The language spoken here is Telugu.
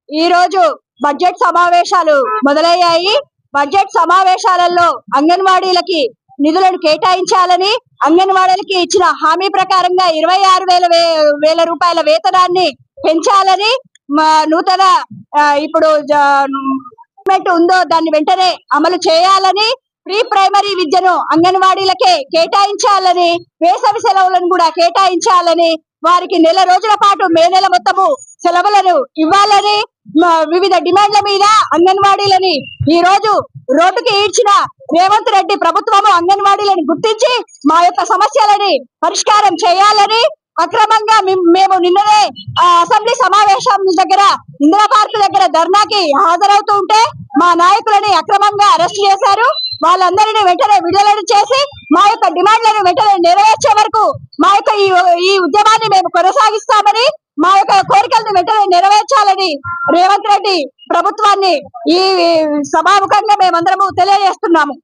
ఈ రోజు బడ్జెట్ సమావేశాలు మొదలయ్యాయి. బడ్జెట్ సమావేశాలలో అంగన్వాడీలకి నిధులను కేటాయించాలని, అంగన్వాడీలకి ఇచ్చిన హామీ ప్రకారంగా 26,000 రూపాయల వేతనాన్ని పెంచాలని, నూతన ఇప్పుడు ఉందో దాన్ని వెంటనే అమలు చేయాలని, ప్రీ ప్రైమరీ విద్యను అంగన్వాడీలకే కేటాయించాలని, వేసవి సెలవులను కూడా కేటాయించాలని, వారికి నెల రోజుల పాటు మే నెల మొత్తము సెలవులను ఇవ్వాలని వివిధ డిమాండ్ల మీద అంగన్వాడీలని ఈ రోజు రోడ్డుకి ఈడ్చిన రేవంత్ రెడ్డి ప్రభుత్వము అంగన్వాడీలను గుర్తించి మా యొక్క సమస్యలని పరిష్కారం చేయాలని, అక్రమంగా మేము నిన్ననే అసెంబ్లీ సమావేశం దగ్గర ఇందిరా పార్క్ దగ్గర ధర్నాకి హాజరవుతూ ఉంటే మా నాయకులని అక్రమంగా అరెస్ట్ చేశారు. వాళ్ళందరినీ వెంటనే విడుదల చేసి మా యొక్క డిమాండ్లను వెంటనే నెరవేర్చే వరకు మా యొక్క ఈ ఉద్యమాన్ని మేము కొనసాగిస్తామని, మా యొక్క కోరికలను వెంటనే నెరవేర్చాలని రేవంత్ రెడ్డి ప్రభుత్వాన్ని ఈ సభాముఖంగా మేమందరము తెలియజేస్తున్నాము.